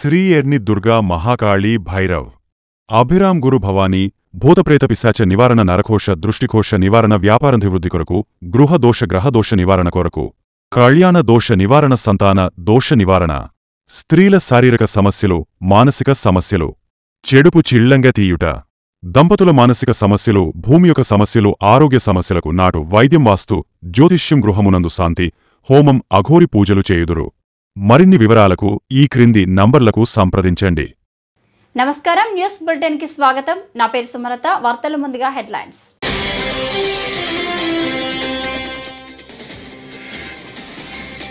శ్రీ ఎర్ని దుర్గా మహాకాళీ భైరవ్ అభిరామ్ గురు భవానీ భూతప్రేత పిశాచ నివారణ నరకోశ దృష్టికోశ నివారణ వ్యాపారాభివృద్ధి కొరకు గృహదోష గ్రహదోష నివారణ కొరకు కళ్యాణ దోష నివారణ సంతాన దోష నివారణ స్త్రీల శారీరక సమస్యలు మానసిక సమస్యలు చెడుపు చిళ్లంగా తీయుట దంపతుల మానసిక సమస్యలు భూమి యొక్క సమస్యలు ఆరోగ్య సమస్యలకు నాటు వైద్యం వాస్తు జ్యోతిష్యం గృహమునందు శాంతి హోమం అఘోరి పూజలు చేయుదురు మరిన్ని వివరాలకు ఈ క్రింది నంబర్లకు సంప్రదించండి. నమస్కారం, న్యూస్ బులెటిన్ కి స్వాగతం. నా పేరు సుమలత. వార్తల ముందుగా హెడ్లైన్స్.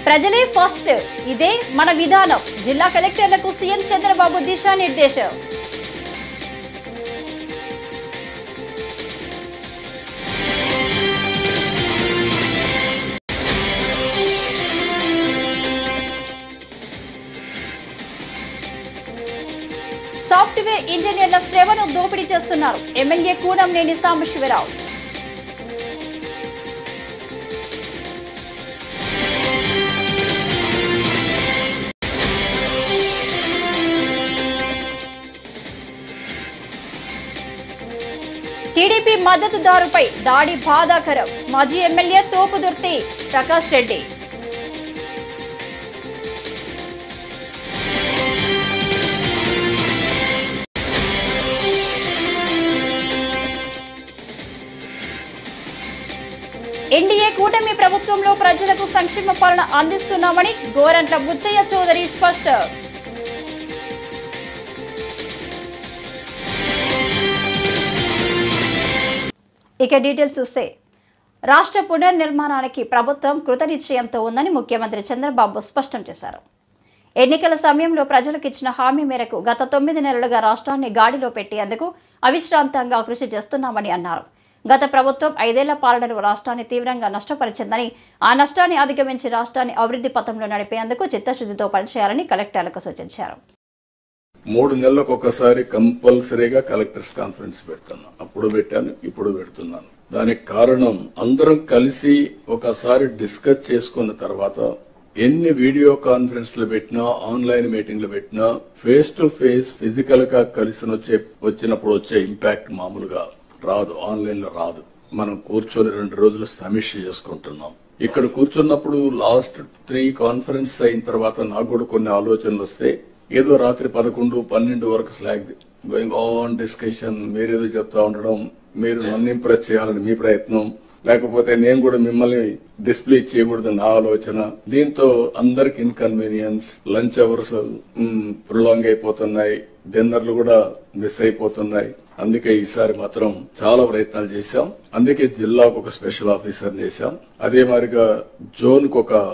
ప్రజలే ఫస్ట్, ఇదే మన విధానం. జిల్లా కలెక్టర్లకు సీఎం చంద్రబాబు దిశానిర్దేశం. సాఫ్ట్వేర్ ఇంజనీర్ల శ్రమను దోపిడీ చేస్తున్నారు. ఎమ్మెల్యే కూనంనేని సాంబశివరావు. టీడీపీ మద్దతుదారుపై దాడి బాధాకరం. మాజీ ఎమ్మెల్యే తోపుదుర్తి ప్రకాష్ రెడ్డి. ఎన్డీఏ కూటమి ప్రభుత్వంలో ప్రజలకు సంక్షేమ పాలన అందిస్తున్నామని గోరంట్ల బుచ్చయ్య చౌదరి స్పష్టం. ఇక డీటెయిల్స్ చూస్తే, రాష్ట్ర పునర్నిర్మాణానికి ప్రభుత్వం కృతనిశ్చయంతో ఉందని ముఖ్యమంత్రి చంద్రబాబు స్పష్టం చేశారు. ఎన్నికల సమయంలో ప్రజలకు ఇచ్చిన హామీ మేరకు గత 9 నెలలుగా రాష్ట్రాన్ని గాడిలో పెట్టేందుకు అవిశ్రాంతంగా కృషి చేస్తున్నామని అన్నారు. గత ప్రభుత్వం 5 ఏళ్ల పాలనలో రాష్ట్రాన్ని తీవ్రంగా నష్టపరిచిందని, ఆ నష్టాన్ని అధిగమించి రాష్ట్రాన్ని అభివృద్ధి పథంలో నడిపేందుకు చిత్తశుద్ధితో పనిచేయాలని కలెక్టర్లకు సూచించారు. 3 నెలలకు ఒకసారి కంపల్సరీగా కలెక్టర్స్ కాన్ఫరెన్స్ పెడుతున్నాను. అప్పుడు పెట్టాను, ఇప్పుడు పెడుతున్నాను. దానికి కారణం అందరం కలిసి ఒకసారి డిస్కస్ చేసుకున్న తర్వాత ఎన్ని వీడియో కాన్ఫరెన్స్లు పెట్టినా, ఆన్లైన్ మీటింగ్లు పెట్టినా, ఫేస్ టు ఫేస్ ఫిజికల్ గా కలిసి వచ్చినప్పుడు వచ్చే ఇంపాక్ట్ మామూలుగా రాదు, ఆన్లైన్ లో రాదు. మనం కూర్చొని 2 రోజులు సమీక్ష చేసుకుంటున్నాం. ఇక్కడ కూర్చున్నప్పుడు లాస్ట్ 3 కాన్ఫరెన్స్ అయిన తర్వాత నాకు కూడా కొన్ని ఆలోచనలు వస్తే, ఏదో రాత్రి 11, 12 వరకు స్లాగ్ గోయింగ్ ఆన్ డిస్కషన్, మీరేదో చెప్తా ఉండడం, మీరు నన్ను ఇంప్రెస్ చేయాలని మీ ప్రయత్నం, లేకపోతే నేను కూడా మిమ్మల్ని డిస్ప్లే చేయకూడదు నా ఆలోచన. దీంతో అందరికి ఇన్కన్వీనియన్స్, లంచ్ అవర్స్ ప్రొలాంగ్ అయిపోతున్నాయి, డిన్నర్లు కూడా మిస్ అయిపోతున్నాయి. అందుకే ఈసారి మాత్రం చాలా ప్రయత్నాలు చేశాం. అందుకే జిల్లాకు ఒక స్పెషల్ ఆఫీసర్ చేశాం. అదే మాదిరిగా జోన్ కు ఒక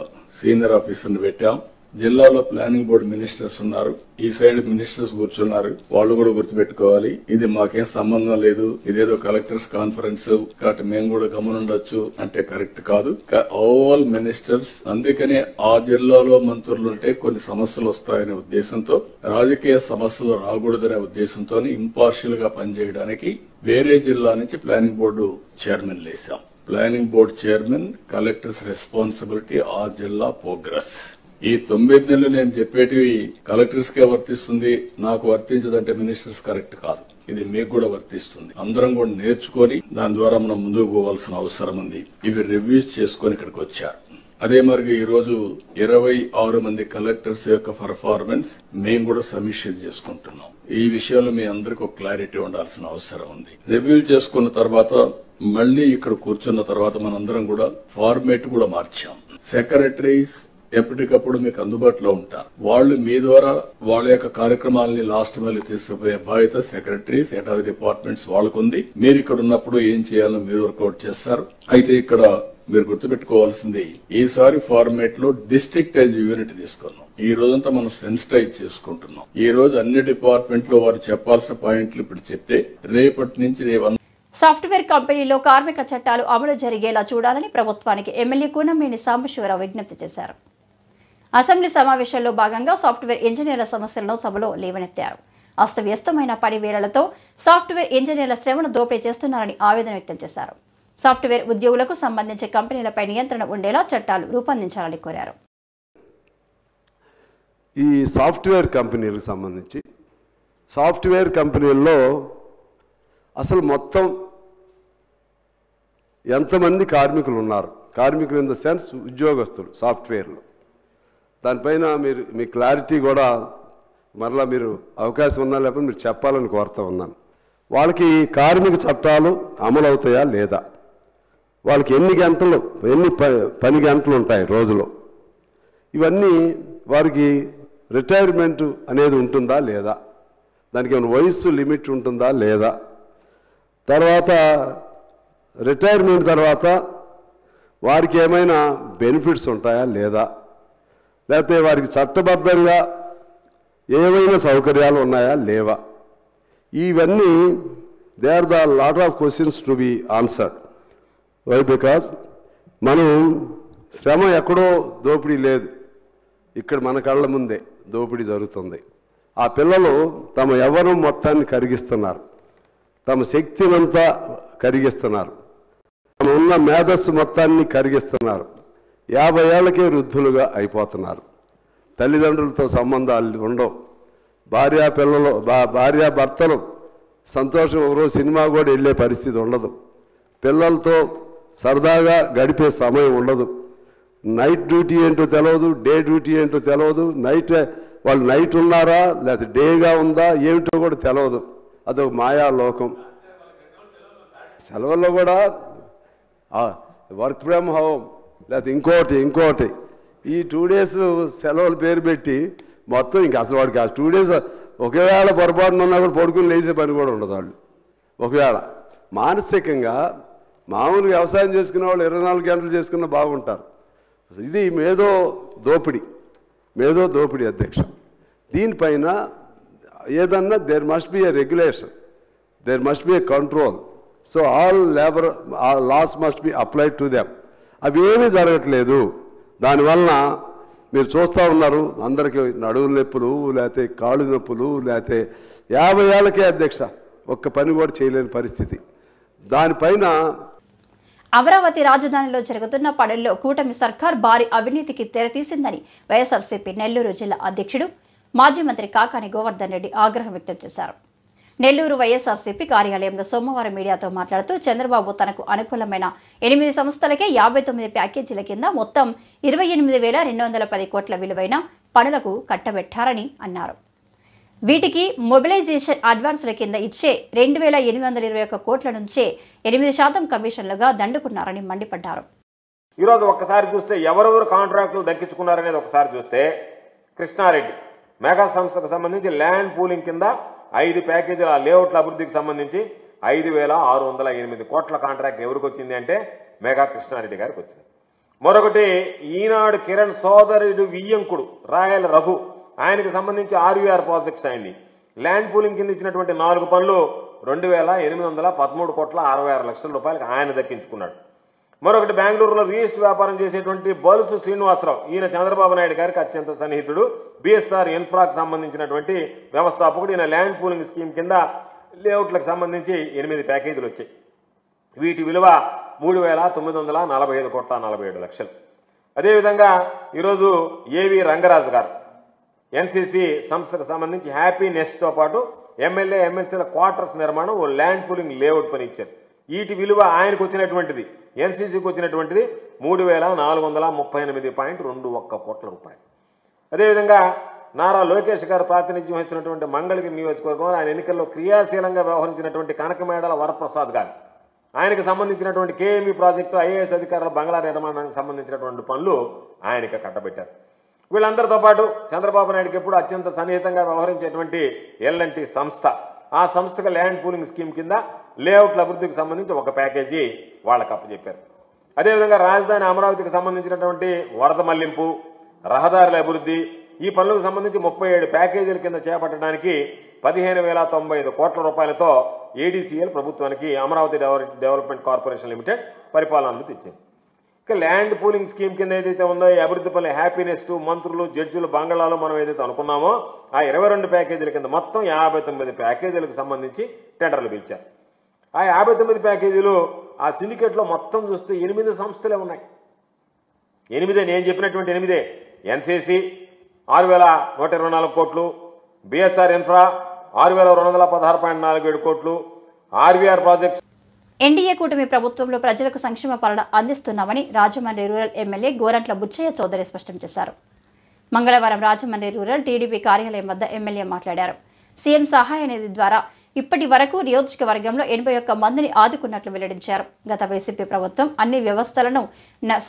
సీనియర్ ఆఫీసర్ ని పెట్టాం. జిల్లాలో ప్లానింగ్ బోర్డు మినిస్టర్స్ ఉన్నారు, ఈ సైడ్ మినిస్టర్స్ కూర్చున్నారు. వాళ్ళు కూడా గుర్తుపెట్టుకోవాలి, ఇది మాకేం సంబంధం లేదు, ఇదేదో కలెక్టర్స్ కాన్ఫరెన్స్ కాబట్టి మేము కూడా గమనుండొచ్చు అంటే కరెక్ట్ కాదు. All ministers. అందుకనే ఆ జిల్లాలో మంత్రులుంటే కొన్ని సమస్యలు వస్తాయనే ఉద్దేశంతో, రాజకీయ సమస్యలు రాకూడదనే ఉద్దేశంతో ఇంపార్షియల్ గా పనిచేయడానికి వేరే జిల్లా నుంచి ప్లానింగ్ బోర్డు చైర్మన్ లేసాం. Planning board chairman, collectors responsibility ఆ జిల్లా ప్రోగ్రెస్. ఈ 9 నెలలు నేను చెప్పేటివి కలెక్టర్స్ కే వర్తిస్తుంది, నాకు వర్తించదంటే మినిస్టర్స్ కరెక్ట్ కాదు. ఇది మీకు కూడా వర్తిస్తుంది. అందరం కూడా నేర్చుకొని దాని ద్వారా మనం ముందుకు పోవాల్సిన అవసరం ఉంది. ఇవి రివ్యూస్ చేసుకుని ఇక్కడికి వచ్చారు. అదే మరి ఈ రోజు 26 మంది కలెక్టర్స్ యొక్క పర్ఫార్మెన్స్ మేము కూడా సమీక్ష చేసుకుంటున్నాం. ఈ విషయంలో మీ అందరికీ ఒక క్లారిటీ ఉండాల్సిన అవసరం ఉంది. రివ్యూ చేసుకున్న తర్వాత మళ్లీ ఇక్కడ కూర్చున్న తర్వాత మనందరం కూడా ఫార్మేట్ కూడా మార్చాం. సెక్రటరీస్ ఎప్పటికప్పుడు మీకు అందుబాటులో ఉంటారు. వాళ్ళు మీ ద్వారా వాళ్ళ యొక్క కార్యక్రమాలని లాస్ట్ మైల్ తీసుకుపోయే బాధ్యత సెక్రటరీస్, హెడ్ ఆఫ్ డిపార్ట్మెంట్స్ వాళ్ళకుంది. మీరు ఇక్కడ ఉన్నప్పుడు ఏం చేయాలో మీరు వర్కౌట్ చేస్తారు. అయితే ఇక్కడ మీరు గుర్తుపెట్టుకోవాల్సింది, ఈసారి ఫార్మేట్ లో డిస్ట్రిక్ట్ వైజ్ యూనిట్ తీసుకున్నాం. ఈ రోజంతా మనం సెన్సిటైజ్ చేసుకుంటున్నాం. ఈ రోజు అన్ని డిపార్ట్మెంట్ లో వారు చెప్పాల్సిన పాయింట్లు ఇప్పుడు చెప్తే రేపటి నుంచి సాఫ్ట్వేర్ కంపెనీలో కార్మిక చట్టాలు అమలు జరిగేలా చూడాలని ప్రభుత్వానికి ఎమ్మెల్యే కూనంనేని సాంబశివరావు విజ్ఞప్తి చేశారు. అసెంబ్లీ సమావేశాల్లో భాగంగా సాఫ్ట్వేర్ ఇంజనీర్ల సమస్యలను సభలో లేవనెత్తారు. అస్తవ్యస్తమైన పని వేళలతో సాఫ్ట్వేర్ ఇంజనీర్ల శ్రమను దోపిడీ చేస్తున్నారని ఆవేదన వ్యక్తం చేశారు. సాఫ్ట్వేర్ ఉద్యోగులకు సంబంధించి కంపెనీలపై నియంత్రణ ఉండేలా చట్టాలు రూపొందించాలని కోరారు. ఈ సాఫ్ట్వేర్ కంపెనీలకు సంబంధించి సాఫ్ట్వేర్ కంపెనీల్లో అసలు మొత్తం ఎంతమంది కార్మికులు ఉన్నారు, కార్మికులు ఇన్ ద సెన్స్ ఉద్యోగస్తులు సాఫ్ట్వేర్లో, దానిపైన మీరు మీ క్లారిటీ కూడా మరలా మీరు అవకాశం ఉన్నా లేకపోతే మీరు చెప్పాలని కోరుతూ ఉన్నాను. వాళ్ళకి కార్మిక చట్టాలు అమలు అవుతాయా లేదా, వాళ్ళకి ఎన్ని పని గంటలు ఉంటాయి రోజులో, ఇవన్నీ వారికి రిటైర్మెంట్ అనేది ఉంటుందా లేదా, దానికి ఏమైనా వయస్సు లిమిట్ ఉంటుందా లేదా, తర్వాత రిటైర్మెంట్ తర్వాత వారికి ఏమైనా బెనిఫిట్స్ ఉంటాయా లేదా, లేకపోతే వారికి చట్టబద్ధంగా ఏమైనా సౌకర్యాలు ఉన్నాయా లేవా, ఇవన్నీ they are the lot of questions to be answered. Why? Because మనం శ్రమ ఎక్కడో దోపిడీ లేదు, ఇక్కడ మన కళ్ళ ముందే దోపిడీ జరుగుతుంది. ఆ పిల్లలు తమ యవ్వనం మొత్తాన్ని కరిగిస్తున్నారు, తమ శక్తినంతా కరిగిస్తున్నారు, తమ ఉన్న మేధస్సు మొత్తాన్ని కరిగిస్తున్నారు. 50 ఏళ్లకే వృద్ధులుగా అయిపోతున్నారు. తల్లిదండ్రులతో సంబంధాలు ఉండవు, భార్యాభర్తలు సంతోషం ఒకరోజు సినిమా కూడా వెళ్ళే పరిస్థితి ఉండదు, పిల్లలతో సరదాగా గడిపే సమయం ఉండదు. నైట్ డ్యూటీ ఏంటో తెలియదు, డే డ్యూటీ ఏంటో తెలియదు, వాళ్ళు నైట్ ఉన్నారా లేకపోతే డేగా ఉందా ఏమిటో కూడా తెలియదు. అదొక మాయాలోకం. సెలవుల్లో కూడా వర్క్ ఫ్రమ్ హోమ్ లేకపోతే ఇంకోటి ఈ 2 days సెలవులు పేరు పెట్టి మొత్తం ఇంకా అసలు వాడికి ఆ 2 days ఒకవేళ పొరపాటున ఉన్నా కూడా పడుకుని లేచే పని కూడా ఉండదు. వాళ్ళు ఒకవేళ మానసికంగా మామూలుగా వ్యవసాయం చేసుకునే వాళ్ళు 24 గంటలు చేసుకున్నా బాగుంటారు. ఇది మేధో దోపిడీ అధ్యక్ష. దీనిపైన ఏదన్నా there must be a regulation, there must be a control. So all laws must be applied to them. అవి ఏమీ జరగట్లేదు. దానివలన మీరు చూస్తూ ఉన్నారు, అందరికీ నడువుల నొప్పులు లేకపోతే కాళ్ళు నొప్పులు లేకపోతే 50 ఏళ్ళకే అధ్యక్ష ఒక్క పని కూడా చేయలేని పరిస్థితి. దానిపైన అమరావతి రాజధానిలో జరుగుతున్న పనుల్లో కూటమి సర్కార్ భారీ అవినీతికి తెరతీసిందని వైఎస్ఆర్సీపీ నెల్లూరు జిల్లా అధ్యక్షుడు మాజీ మంత్రి కాకాని గోవర్ధన్ రెడ్డి ఆగ్రహం వ్యక్తం చేశారు. నెల్లూరు వైఎస్ఆర్సీపీ కార్యాలయంలో సోమవారం మీడియాతో మాట్లాడుతూ చంద్రబాబు తనకు అనుకూలమైన 8 సంస్థలకే 59 ప్యాకేజీల కింద మొత్తం 28,210 కోట్ల విలువైన పనులకు కట్టబెట్టారని అన్నారు. వీటికి మొబిలైజేషన్ అడ్వాన్సుల కింద ఇచ్చే 2,821 కోట్ల నుంచే 8% కమిషన్లుగా దండుకున్నారని మండిపడ్డారు. ఈరోజు ఒక్కసారి చూస్తే ఎవరెవరు కాంట్రాక్టులు దక్కించుకున్నారనేది ఒకసారి చూస్తే కృష్ణారెడ్డి మెగా సంస్థకు సంబంధించి ల్యాండ్ పూలింగ్ కింద 5 ప్యాకేజీల లేఅవుట్ల అభివృద్ధికి సంబంధించి 5,608 కోట్ల కాంట్రాక్ట్ ఎవరికి వచ్చింది అంటే మెగా కృష్ణారెడ్డి గారికి వచ్చింది. మరొకటి ఈనాడు కిరణ్ సోదరుడు వియ్యంకుడు రాయల రఘు, ఆయనకు సంబంధించి RVR ప్రాజెక్ట్స్ అయింది. ల్యాండ్ పూలింగ్ కింద ఇచ్చినటువంటి 4 పనులు 2,813 కోట్ల 66 లక్షల రూపాయలకు ఆయన దక్కించుకున్నాడు. మరొకటి బెంగళూరులో రిజిస్టర్ వ్యాపారం చేసేటువంటి బలుసు శ్రీనివాసరావు, ఈయన చంద్రబాబు నాయుడు గారికి అత్యంత సన్నిహితుడు, BSR ఇన్ఫ్రాకు సంబంధించినటువంటి వ్యవస్థాపకుడు. ఈయన ల్యాండ్ పూలింగ్ స్కీమ్ కింద లేఅవుట్లకు సంబంధించి 8 ప్యాకేజీలు వచ్చాయి. వీటి విలువ 3,945 కోట్ల 47 లక్షలు. అదేవిధంగా ఈరోజు AV రంగరాజు గారు NCC సంస్థకు సంబంధించి హ్యాపీనెస్తో పాటు ఎమ్మెల్యే MLCల క్వార్టర్స్ నిర్మాణం ఓ ల్యాండ్ పూలింగ్ లేఅవుట్ పని ఇచ్చారు. వీటి విలువ ఆయనకు వచ్చినటువంటిది, NCCకి వచ్చినటువంటిది 3,438.21 కోట్ల రూపాయలు. అదేవిధంగా నారా లోకేష్ గారు ప్రాతినిధ్యం వహించినటువంటి మంగళగిరి నియోజకవర్గంలో ఆయన ఎన్నికల్లో క్రియాశీలంగా వ్యవహరించినటువంటి కనకమేడల వరప్రసాద్ గారు, ఆయనకు సంబంధించినటువంటి KME ప్రాజెక్టు IAS అధికారుల బంగ్లా నిర్మాణానికి సంబంధించినటువంటి పనులు ఆయనకి కట్టబెట్టారు. వీళ్ళందరితో పాటు చంద్రబాబు నాయుడుకి ఎప్పుడు అత్యంత సన్నిహితంగా వ్యవహరించేటువంటి L&T సంస్థ, ఆ సంస్థకు ల్యాండ్ పూలింగ్ స్కీమ్ కింద లేఅవుట్ల అభివృద్ధికి సంబంధించి ఒక ప్యాకేజీ వాళ్ళకి అప్పచెప్పారు. అదేవిధంగా రాజధాని అమరావతికి సంబంధించినటువంటి వరద మళ్లింపు, రహదారుల అభివృద్ధి, ఈ పనులకు సంబంధించి 37 ప్యాకేజీల కింద చేపట్టడానికి 15,095 కోట్ల రూపాయలతో ADCL ప్రభుత్వానికి అమరావతి డెవలప్మెంట్ కార్పొరేషన్ లిమిటెడ్ పరిపాలనలు తెచ్చింది. ఇక ల్యాండ్ పూలింగ్ స్కీమ్ కింద ఏదైతే ఉందో ఈ అభివృద్ధి పనులు హ్యాపీనెస్ మంత్రులు జడ్జిలు బంగాళాలో మనం ఏదైతే అనుకున్నామో ఆ 22 ప్యాకేజీల కింద మొత్తం 59 ప్యాకేజీలకు సంబంధించి టెండర్లు పిలిచారు. ఆ 59 ప్యాకేజీలు ఆ సిండికేట్లో మొత్తం చూస్తే 8 సంస్థలే ఉన్నాయి. 8 నేను చెప్పినటువంటి 8 NCC, 6,124 కోట్లు, బిఎస్ఆర్ ఇన్ఫ్రా 6,216.47 కోట్లు, ఆర్వీఆర్ ప్రాజెక్ట్స్. ఎన్డీఏ కూటమి ప్రభుత్వంలో ప్రజలకు సంక్షేమ పాలన అందిస్తున్నామని రాజమండ్రి రూరల్ ఎమ్మెల్యే గోరంట్ల బుచ్చయ్య చౌదరి స్పష్టం చేశారు. మంగళవారం రాజమండ్రి రూరల్ టీడీపీ కార్యాలయం వద్ద ఎమ్మెల్యే మాట్లాడారు. సీఎం సహాయ నిధి ద్వారా ఇప్పటి వరకు నియోజకవర్గంలో 81 మందిని ఆదుకున్నట్లు వెల్లడించారు. గత వైసీపీ ప్రభుత్వం అన్ని వ్యవస్థలను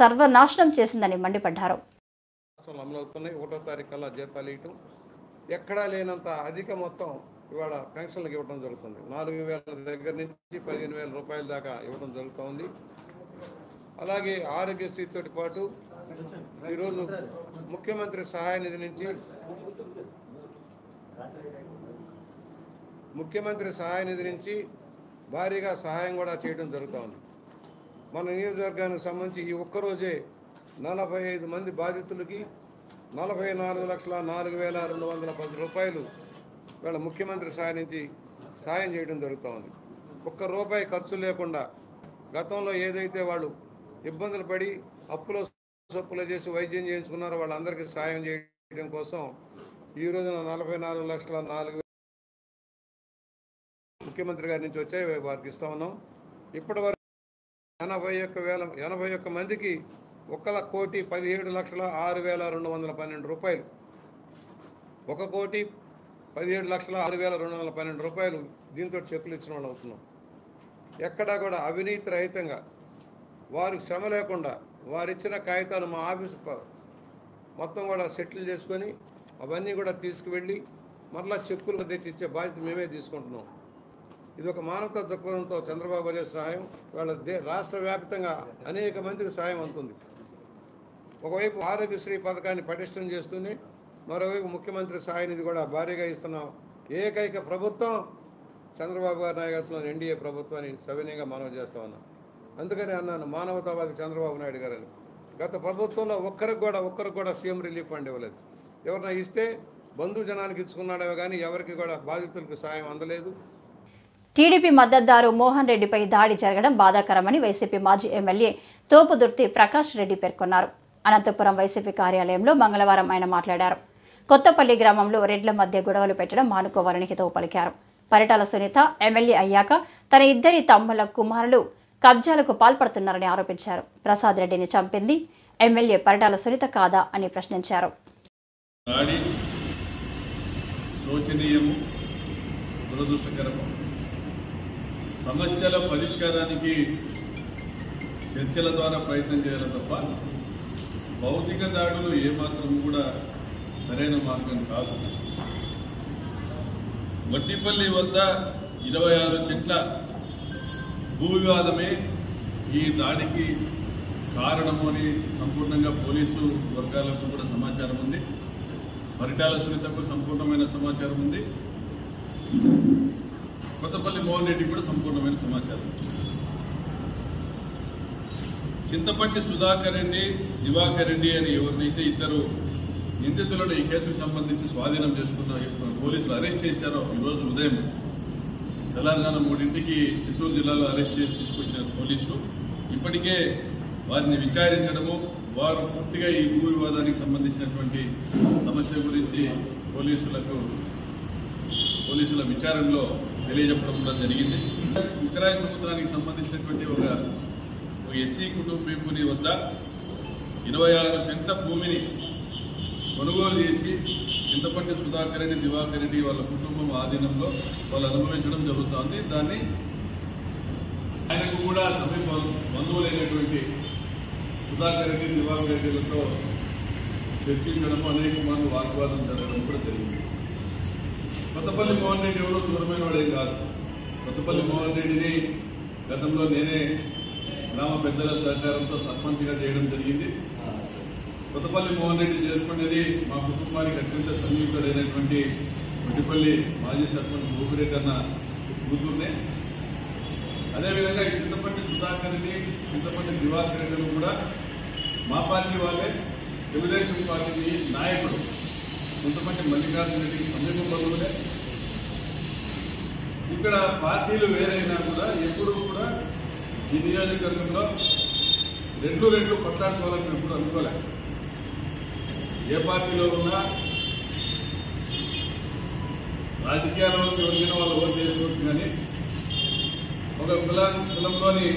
సర్వనాశనం చేసిందని మండిపడ్డారు. అమలవుతున్నాయి. 1వ తారీఖు కల్లా జీతాలు ఇవ్వటం, ఎక్కడా లేనంత అధిక మొత్తం ఇవాళ పెన్షన్లకు ఇవ్వడం జరుగుతుంది. 4,000 దగ్గర నుంచి 15,000 రూపాయల దాకా ఇవ్వడం జరుగుతుంది. అలాగే ఆరోగ్యశ్రీతో పాటు ఈరోజు ముఖ్యమంత్రి సహాయ నిధి నుంచి భారీగా సహాయం కూడా చేయడం జరుగుతుంది. మన నియోజకవర్గానికి సంబంధించి ఈ ఒక్కరోజే 45 మంది బాధితులకి 44,04,210 రూపాయలు వీళ్ళ ముఖ్యమంత్రి సహాయ నుంచి సాయం చేయడం జరుగుతుంది. ₹1 ఖర్చు లేకుండా గతంలో ఏదైతే వాళ్ళు ఇబ్బందులు పడి అప్పులో సొప్పులో చేసి వైద్యం చేయించుకున్నారో వాళ్ళందరికీ సాయం చేయడం కోసం ఈ రోజున 44,04,000 ముఖ్యమంత్రి గారి నుంచి వచ్చాయి, వారికి ఇస్తా ఉన్నాం. ఇప్పటి వరకు 81 మందికి 1,17,06,212 రూపాయలు, 1,17,06,212 రూపాయలు దీంతో చెక్కులు ఇచ్చిన వాళ్ళు అవుతున్నాం. ఎక్కడా కూడా అవినీతి రహితంగా వారికి శ్రమ లేకుండా వారిచ్చిన కాగితాలు మా ఆఫీసు మొత్తం కూడా సెటిల్ చేసుకొని అవన్నీ కూడా తీసుకువెళ్ళి మరలా చెక్కులు తెచ్చిచ్చే బాధ్యత మేమే తీసుకుంటున్నాం. ఇది ఒక మానవతా దృక్పథంతో చంద్రబాబు గారి సహాయం వాళ్ళ రాష్ట్ర వ్యాప్తంగా అనేక మందికి సహాయం అవుతుంది. ఒకవైపు ఆరోగ్యశ్రీ పథకాన్ని పటిష్టం చేస్తూనే మరోవైపు ముఖ్యమంత్రి సహాయ నిధి కూడా భారీగా ఇస్తున్నాం. ఏకైక ప్రభుత్వం చంద్రబాబు గారి నాయకత్వంలో ఎన్డీఏ ప్రభుత్వాన్ని సవినయంగా మనవి చేస్తా ఉన్నాం. అందుకని అన్నాను మానవతావాది చంద్రబాబు నాయుడు గారని. గత ప్రభుత్వంలో ఒక్కరికి కూడా సీఎం రిలీఫ్ ఫండ్ ఇవ్వలేదు. ఎవరైనా ఇస్తే బంధు జనానికి ఇచ్చుకున్నాడో కానీ ఎవరికి కూడా బాధితులకు సాయం అందలేదు. టీడీపీ మద్దతుదారు మోహన్ రెడ్డిపై దాడి జరగడం బాధాకరమని వైసీపీ మాజీ ఎమ్మెల్యే తోపుదుర్తి ప్రకాష్ రెడ్డి పేర్కొన్నారు. అనంతపురం వైసీపీ కార్యాలయంలో మంగళవారం ఆయన మాట్లాడారు. కొత్తపల్లి గ్రామంలో రెడ్ల మధ్య గొడవలు పెట్టడం మానుకోవాలని హితవు పలికారు. పరిటాల సునీత ఎమ్మెల్యే అయ్యాక తన 2 తమ్ముళ్ల కుమారులు కబ్జాలకు పాల్పడుతున్నారని ఆరోపించారు. ప్రసాద్ రెడ్డిని చంపింది ఎమ్మెల్యే పరిటాల సునీత కాదా అని ప్రశ్నించారు. సమస్యల పరిష్కారానికి చర్చల ద్వారా ప్రయత్నం చేయాలి తప్ప భౌతిక దాడులు ఏమాత్రం కూడా సరైన మార్గం కాదు. వడ్డిపల్లి వద్ద 26 సెంట్ల భూ వివాదమే ఈ దాడికి కారణము అని సంపూర్ణంగా పోలీసు వర్గాలకు కూడా సమాచారం ఉంది. పరిటాల సునీతకు సంపూర్ణమైన సమాచారం ఉంది. కొత్తపల్లి మోహన్ రెడ్డి కూడా సంపూర్ణమైన సమాచారం. చింతపట్టి సుధాకర్ రెడ్డి, దివాకర్ రెడ్డి అని ఎవరినైతే 2 నిందితులను ఈ కేసుకు సంబంధించి స్వాధీనం చేసుకున్న పోలీసులు అరెస్ట్ చేశారో ఈరోజు ఉదయం తెలంగాణ 3ంటికి చిత్తూరు జిల్లాలో అరెస్ట్ చేసి తీసుకొచ్చిన పోలీసులు ఇప్పటికే వారిని విచారించడము, వారు పూర్తిగా ఈ భూ వివాదానికి సంబంధించినటువంటి సమస్య గురించి పోలీసుల విచారణలో తెలియజెప్పడం కూడా జరిగింది. ఉత్తరాయ సముద్రానికి సంబంధించినటువంటి ఒక ఎస్సీ కుటుంబీకుని వద్ద 26 సెంట్ల భూమిని కొనుగోలు చేసి చింతపట్టి సుధాకర్ రెడ్డి, దివాకర్ రెడ్డి వాళ్ళ కుటుంబం ఆధీనంలో వాళ్ళు అనుభవించడం జరుగుతోంది. దాన్ని ఆయనకు కూడా సమీప బంధువులైనటువంటి సుధాకర్ రెడ్డి, దివాకర్ రెడ్డిలతో చర్చించడం, అనేక మంది వాగ్వాదం జరగడం కూడా జరిగింది. కొత్తపల్లి మోహన్ రెడ్డి ఎవరో దూరమైన వాడేం కాదు. కొత్తపల్లి మోహన్ రెడ్డిని గతంలో నేనే గ్రామ పెద్దల సహకారంతో సర్పంచ్గా చేయడం జరిగింది. కొత్తపల్లి మోహన్ రెడ్డి చేసుకునేది మా కుటుంబానికి అత్యంత సన్నిహితుడైనటువంటి కొట్టిపల్లి మాజీ సర్పంచ్ భూపిరెడ్డి అన్న కూతుర్నే. అదేవిధంగా ఈ చింతపట్టి సుధాకర్ రెడ్డి, చింతపట్టి దివాకర్ రెడ్డిలు కూడా మా పార్టీ వాళ్ళే. తెలుగుదేశం పార్టీ నాయకుడు చింతపట్టి మల్లికార్జున రెడ్డికి సమీప బంధువులే. ఇక్కడ పార్టీలు వేరైనా కూడా ఎప్పుడూ కూడా ఈ నియోజకవర్గంలో రెండు కొట్లాడుకోవాలని ఎప్పుడు అనుకోలే. ఏ పార్టీలో ఉన్నా రాజకీయాల్లోకి ఎవరికైనా వాళ్ళు ఓటు చేసుకోవచ్చు, కానీ ఒక కులంలోని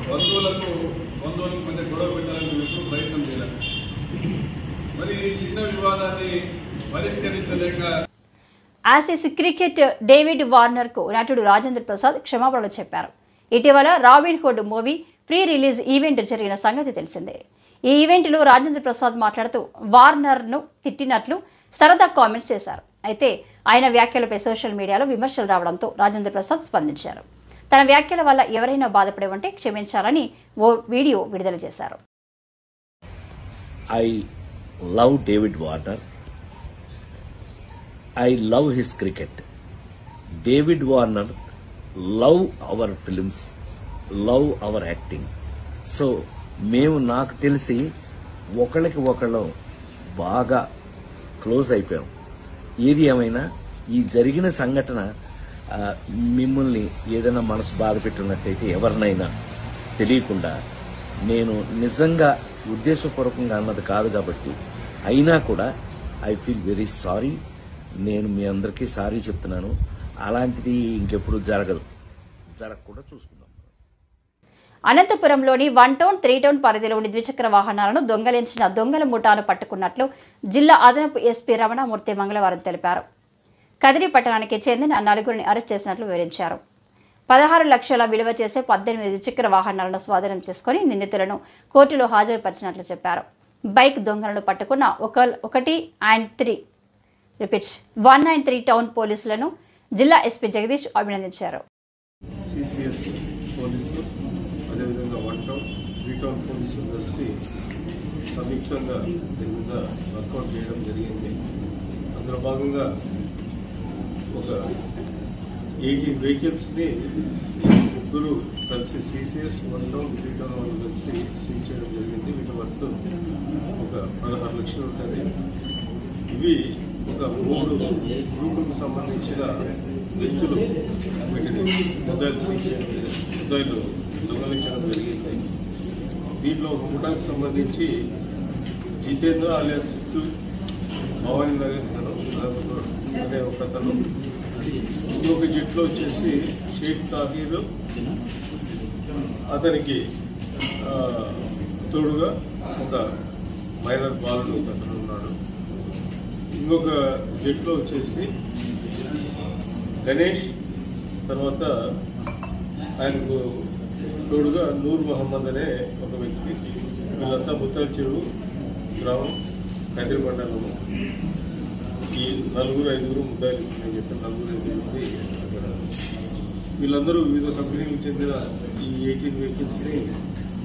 బంధువులకు మధ్య గొడవ పెట్టాలని మేము ఎప్పుడు ప్రయత్నం చేయాలి. మరి ఈ చిన్న వివాదాన్ని పరిష్కరించలేక ఆసీస్ క్రికెట్ డేవిడ్ వార్నర్కు నటుడు రాజేంద్ర ప్రసాద్ క్షమాపణలు చెప్పారు. ఇటీవల robin hood movie pre release event జరిగిన సంగతి తెలిసిందే. ఈ ఈవెంట్లో రాజేంద్ర ప్రసాద్ మాట్లాడుతూ వార్నర్ను తిట్టినట్లు సరదా కామెంట్స్ చేశారు. అయితే ఆయన వ్యాఖ్యలపై సోషల్ మీడియాలో విమర్శలు రావడంతో రాజేంద్ర ప్రసాద్ స్పందించారు. తన వ్యాఖ్యల వల్ల ఎవరైనా బాధపడి ఉంటే క్షమించాలని ఓ వీడియో విడుదల చేశారు. I love David Warner. I love his cricket. David Warner love our films, love our acting. So మేము నాకు తెలిసి ఒకళ్ళకి ఒకళ్ళు బాగా క్లోజ్ అయిపోయాం. ఏది ఏమైనా ఈ జరిగిన సంఘటన మిమ్మల్ని ఏదైనా మనసు బాధ పెట్టినట్టయితే ఎవరినైనా తెలియకుండా నేను నిజంగా ఉద్దేశపూర్వకంగా అన్నది కాదు కాబట్టి అయినా కూడా ఐ ఫీల్ వెరీ సారీ. నేను మీ అందరికీ సారీ చెప్తున్నాను. అలాంటిది ఇంకెప్పుడు జరగకుండా చూసుకుందాం. అనంతపురంలోని 1 టౌన్ 3 టౌన్ పరిధిలోని ద్విచక్ర వాహనాలను దొంగలించిన దొంగల ముఠాను పట్టుకున్నట్లు జిల్లా అదనపు ఎస్పీ రమణమూర్తి మంగళవారం తెలిపారు. కదిరి పట్టణానికి చెందిన 4గురిని అరెస్ట్ చేసినట్లు వివరించారు. 16 లక్షల విలువ చేసే 18 ద్విచక్ర వాహనాలను స్వాధీనం చేసుకుని నిందితులను కోర్టులో హాజరుపరిచినట్లు చెప్పారు. బైక్ దొంగలను పట్టుకున్న 193 టౌన్ పోలీసులను జిల్లా ఎస్పీ జగదీష్ అభినందించారు. సిసిఎస్ పోలీసులు అదేవిధంగా 1 టౌన్ 3 టౌన్ పోలీసులు కలిసి సంయుక్తంగా దీని మీద వర్కౌట్ చేయడం జరిగింది. అందులో భాగంగా ఒక 18 వెహికల్స్ని ముగ్గురు కలిసి సిసిఎస్ 1 టౌన్ 3 టౌన్ వాళ్ళు కలిసి సీజ్ చేయడం జరిగింది. వీటి వర్త్ ఒక 16 లక్షలు ఉంటుంది. ఇవి ఒక 3 గ్రూపులకు సంబంధించిన వ్యక్తులు వీటిని ముద్దాయిలు దొంగలించడం జరిగింది. దీంట్లో ఒక ముఠాకు సంబంధించి జితేంద్ర alias సిద్ధు, భవానీ నగర్ అనే ఒక అతను, ఇంకొక జట్లో వచ్చేసి షేక్ తాహీర్, అతనికి తోడుగా ఒక మైనర్ బాలుడు ఒక అతను ఉన్నాడు. ఇంకొక జట్లో వచ్చేసి గణేష్, తర్వాత ఆయనకు తోడుగా నూర్ మహమ్మద్ అనే ఒక వ్యక్తి. వీళ్ళంతా ముత్తల్ చెరువు గ్రామం, కదిరి మండలము. ఈ 4-5 ముద్దాయిలు నేను చెప్పిన 4-5 మంది అక్కడ. వీళ్ళందరూ వివిధ కంపెనీలకు చెందిన ఈ 18 వెహికల్స్ని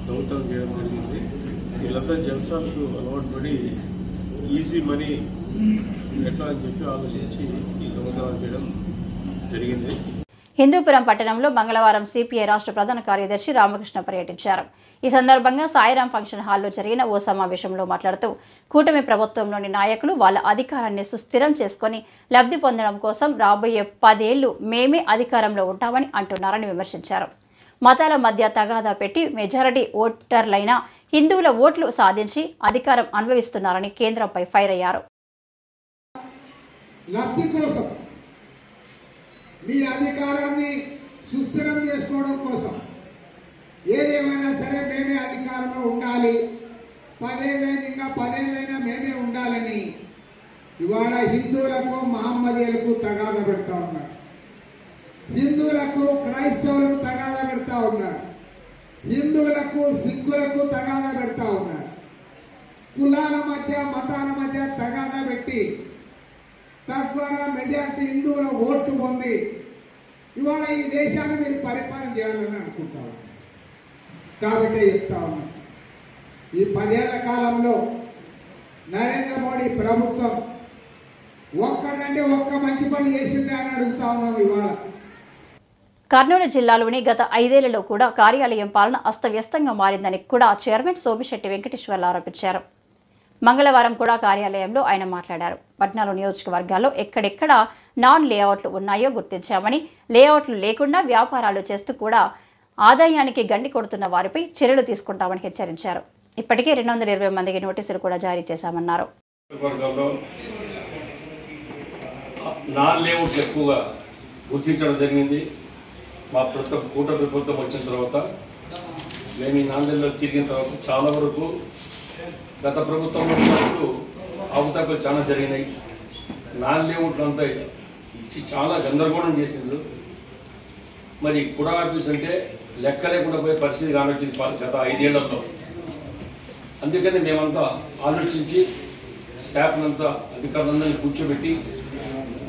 దొంగతనం చేయడం జరిగింది. వీళ్ళంతా జల్సాలకు అలవాటు పడి ఈజీ మనీ ఎట్లా అని చెప్పి ఆలోచించి ఈ దొంగతనం చేయడం జరిగింది. హిందూపురం పట్టణంలో మంగళవారం సిపిఐ రాష్ట్ర ప్రధాన కార్యదర్శి రామకృష్ణ పర్యటించారు. ఈ సందర్భంగా సాయిరాం ఫంక్షన్ హాల్లో జరిగిన ఓ సమావేశంలో మాట్లాడుతూ కూటమి ప్రభుత్వంలోని నాయకులు వాళ్ళ అధికారాన్ని సుస్థిరం చేసుకుని లబ్ధి పొందడం కోసం రాబోయే 10 ఏళ్లు మేమే అధికారంలో ఉంటామని అంటున్నారని విమర్శించారు. మతాల మధ్య తగాదా పెట్టి మెజారిటీ ఓటర్లైన హిందువుల ఓట్లు సాధించి అధికారం అనుభవిస్తున్నారని కేంద్రంపై ఫైర్ అయ్యారు. లబ్ధి కోసం, మీ అధికారాన్ని సుస్థిరం చేసుకోవడం కోసం ఏదేమైనా సరే మేమే అధికారంలో ఉండాలి, 10 ఏళ్ళైనా ఇంకా 10 ఏళ్ళైనా మేమే ఉండాలని ఇవాళ హిందువులకు మహమ్మదీయులకు తగాదా పెడతా ఉన్నారు. హిందువులకు క్రైస్తవులకు తగాదా పెడతా ఉన్నారు. హిందువులకు సిక్కులకు తగాదా పెడతా ఉన్నారు. కులాల మధ్య మతాల మధ్య తగాదా పెట్టి తద్వారా మెజార్టీ హిందువుల ఓట్లు పొంది ఇవాళ ఈ దేశాన్ని మీరు పరిపాలన చేయాలని అనుకుంటా ఉన్నారు. కాబట్టి చెప్తా ఉన్నాం, ఈ 10 ఏళ్ల కాలంలో నరేంద్ర మోడీ ప్రభుత్వం ఒక్కటంటే ఒక్క మంచి పని చేసిందే అని అడుగుతా ఉన్నాం. ఇవాళ కర్నూలు జిల్లాలోని గత 5 ఏళ్లలో కూడా కార్యాలయం పాలన అస్తవ్యస్తంగా మారిందని కూడా చైర్మన్ సోమిశెట్టి వెంకటేశ్వర్లు ఆరోపించారు. మంగళవారం కూడా కార్యాలయంలో ఆయన మాట్లాడారు. 14 నియోజకవర్గాల్లో ఎక్కడెక్కడ నాన్ లేఅవుట్లు ఉన్నాయో గుర్తించామని, లేఅవుట్లు లేకుండా వ్యాపారాలు చేస్తూ కూడా ఆదాయానికి గండి కొడుతున్న వారిపై చర్యలు తీసుకుంటామని హెచ్చరించారు. ఇప్పటికే 220 మందికి నోటీసులు కూడా జారీ చేశామన్నారు. నాన్ లేఅవుట్లు ఎక్కువగా గుర్తించడం జరిగింది. మా కూటమి ప్రభుత్వం వచ్చిన తర్వాత మేము ఈ నాందేళ్లలో తిరిగిన తర్వాత చాలా వరకు గత ప్రభుత్వంలో ఉన్నప్పుడు అవకతవకలు చాలా జరిగినాయి. నాన్ లేఅవుట్లు అంతా ఇచ్చి చాలా గందరగోళం చేసిండ్రు. మరి కుడా ఆఫీస్ అంటే లెక్క లేకుండా పోయే పరిస్థితి కానొచ్చింది గత 5 ఏళ్లలో. అందుకని మేమంతా ఆలోచించి స్టాఫ్నంతా అధికారులందరినీ కూర్చోబెట్టి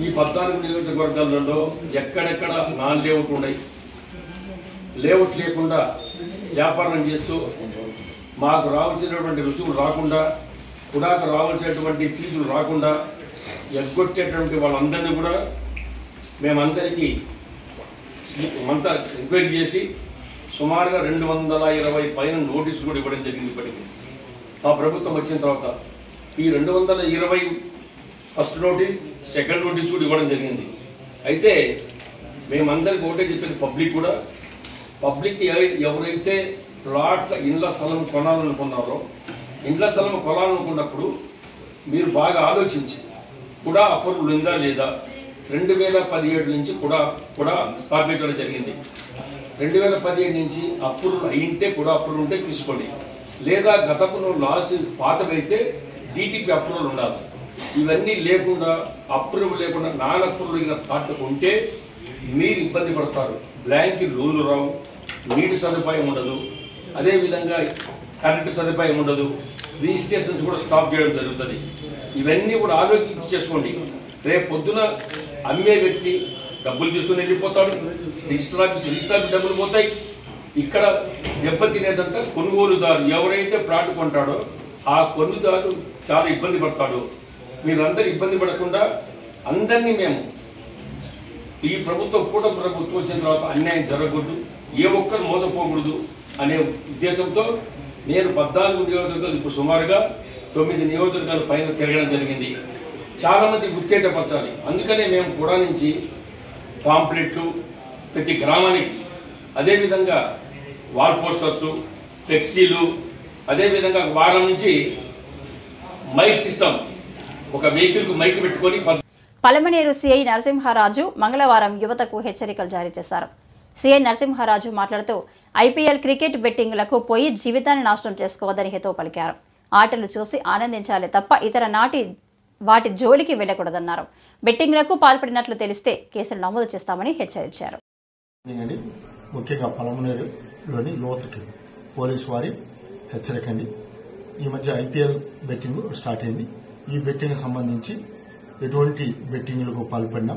ఈ 14 నియోజకవర్గాలలో ఎక్కడెక్కడ నాన్ లేఅవుట్ ఉన్నాయి, లేఅవుట్ లేకుండా వ్యాపారం చేస్తూ మాకు రావాల్సినటువంటి రుసుములు రాకుండా, కుడాకు రావాల్సినటువంటి ఫీజులు రాకుండా ఎగ్గొట్టేటువంటి వాళ్ళందరినీ కూడా మేమందరికీ అంతా ఎంక్వైరీ చేసి సుమారుగా 220 పైన నోటీసులు కూడా ఇవ్వడం జరిగింది. ఇప్పటికీ మా ప్రభుత్వం వచ్చిన తర్వాత ఈ 220 ఫస్ట్ నోటీస్, సెకండ్ నోటీస్ కూడా ఇవ్వడం జరిగింది. అయితే మేమందరికీ ఒకటే చెప్పేది పబ్లిక్ ఎవరైతే ప్లాట్ల ఇండ్ల స్థలం కొనాలనుకున్నారో, ఇండ్ల స్థలం కొనాలనుకున్నప్పుడు మీరు బాగా ఆలోచించి కూడా అప్రూవల్ ఉందా లేదా. 2017 నుంచి కూడా స్థాపించడం జరిగింది. 2017 నుంచి అప్రూవల్ అయింటే కూడా అప్రూవల్ ఉంటే తీసుకోండి, లేదా గతంలో లాస్ట్ పాతకైతే DTP అప్రూవల్ ఉండాలి. ఇవన్నీ లేకుండా అప్రూవల్ లేకుండా నాన్ అప్రూవల్ అయిన ప్లాట్లు ఉంటే మీరు ఇబ్బంది పడతారు. బ్యాంక్ లోన్లు రావు, నీటి సదుపాయం ఉండదు, అదేవిధంగా కరెంటు సదుపాయం ఉండదు, రిజిస్ట్రేషన్స్ కూడా స్టాప్ చేయడం జరుగుతుంది. ఇవన్నీ కూడా ఆలోచించేసుకోండి. రేపు పొద్దున అమ్మే వ్యక్తి డబ్బులు తీసుకుని వెళ్ళిపోతాడు, రిజిస్టర్ ఆఫీస్ డబ్బులు పోతాయి. ఇక్కడ దెబ్బతినేదంటే కొనుగోలుదారు ఎవరైతే ప్లాట్ కొంటాడో ఆ కొనుగోలుదారు చాలా ఇబ్బంది పడతాడు. మీరందరూ ఇబ్బంది పడకుండా అందరినీ మేము ఈ ప్రభుత్వం వచ్చిన తర్వాత అన్యాయం జరగకూడదు, ఏ ఒక్కరు మోసపోకూడదు అనే ఉద్దేశంతో నేను 14 నియోజకవర్గాలు ఇప్పుడు సుమారుగా 9 నియోజకవర్గాల పైన తిరగడం జరిగింది. చాలామంది ఉత్తేజపరచాలి. అందుకనే మేము కూడా నుంచి పాంప్లెట్లు ప్రతి గ్రామానికి, అదేవిధంగా వాల్ పోస్టర్సు, ఫ్లెక్సీలు, అదేవిధంగా వారం నుంచి మైక్ సిస్టమ్, ఒక వెహికల్కు మైక్ పెట్టుకొని పలమనేరు సీఐ నరసింహారాజు మంగళవారం యువతకు హెచ్చరికలు జారీ చేశారు. సీఐ నరసింహారాజు మాట్లాడుతూ IPL క్రికెట్ బెట్టింగ్లకు పోయి జీవితాన్ని నాశనం చేసుకోవద్దని హితవు పలికారు. ఆటలు చూసి ఆనందించాలి తప్ప ఇతర వాటి జోలికి వెళ్లకూడదన్నారు. బెట్టింగ్లకు పాల్పడినట్లు తెలిస్తే కేసులు నమోదు చేస్తామని హెచ్చరించారు. ముఖ్యంగా పలమనేరులోని యువతకి పోలీసు వారి హెచ్చరికండి. ఈ మధ్య IPL బెట్టింగ్ స్టార్ట్ అయింది. ఈ బెట్టింగ్ సంబంధించి ఎటువంటి బెట్టింగ్లకు పాల్పడినా,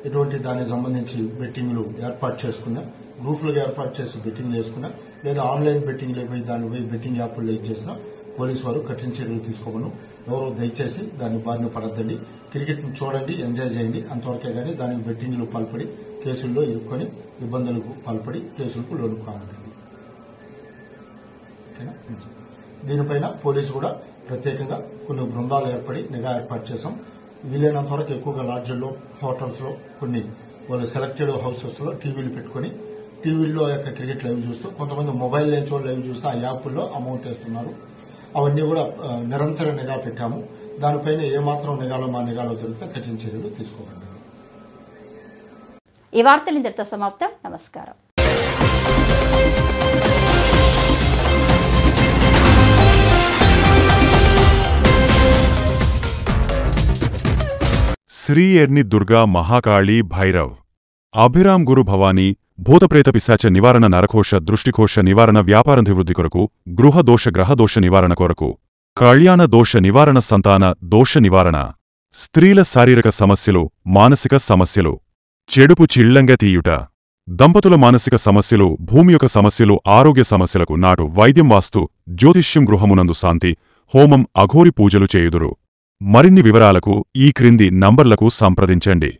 ఎటువంటి దానికి సంబంధించి బెట్టింగ్లు ఏర్పాటు చేసుకున్నా, గ్రూపులుగా ఏర్పాటు చేసి బెట్టింగ్లు వేసుకున్నా, లేదా ఆన్లైన్ బెట్టింగ్లు పోయి దాన్ని పోయి బెట్టింగ్ యాప్లు లీక్ చేసినా పోలీసు వారు కఠిన చర్యలు తీసుకోమను. ఎవరో దయచేసి దాన్ని బారిన పడద్దండి. క్రికెట్ను చూడండి, ఎంజాయ్ చేయండి, అంతవరకే కానీ దానికి బెట్టింగ్లు పాల్పడి కేసుల్లో ఇరుక్కొని ఇబ్బందులకు పాల్పడి కేసులకు లోను కావద్దండి. ఓకేనా? దీనిపైన పోలీసు కూడా ప్రత్యేకంగా కొన్ని బృందాలు ఏర్పడి నిఘా ఏర్పాటు చేశాం. వీలైనంత వరకు ఎక్కువగా లాడ్జ్ల్లో, హోటల్స్లో, కొన్ని వాళ్ళు సెలెక్టెడ్ హౌసెస్లో టీవీలు పెట్టుకుని టీవీల్లో యొక్క క్రికెట్ లైవ్ చూస్తూ, కొంతమంది మొబైల్ నుంచి లైవ్ చూస్తూ ఆ యాప్ల్లో అమౌంట్ వేస్తున్నారు. అవన్నీ కూడా నిరంతర నిఘా పెట్టాము. దానిపైన ఏమాత్రం మా నిఘాలో దొరికితే కఠిన చర్యలు తీసుకోకండి. ఈ వార్తలు ఇంతటితో సమాప్తం. నమస్కారం. శ్రీ ఎర్ని దుర్గా మహాకాళీ భైరవ్ అభిరామ్ గురు భవానీ భూతప్రేత పిశాచ నివారణ నరకోశ దృష్టికోశ నివారణ వ్యాపారాభివృద్ధి కొరకు గృహదోష గ్రహదోష నివారణ కొరకు కళ్యాణ దోష నివారణ సంతాన దోష నివారణ స్త్రీల శారీరక సమస్యలు మానసిక సమస్యలు చెడుపు చిళ్లంగా తీయుట దంపతుల మానసిక సమస్యలు భూమి యొక్క సమస్యలు ఆరోగ్య సమస్యలకు నాటు వైద్యం వాస్తు జ్యోతిష్యం గృహమునందు శాంతి హోమం అఘోరి పూజలు చేయుదురు. మరిన్ని వివరాలకు ఈ క్రింది నంబర్లకు సంప్రదించండి.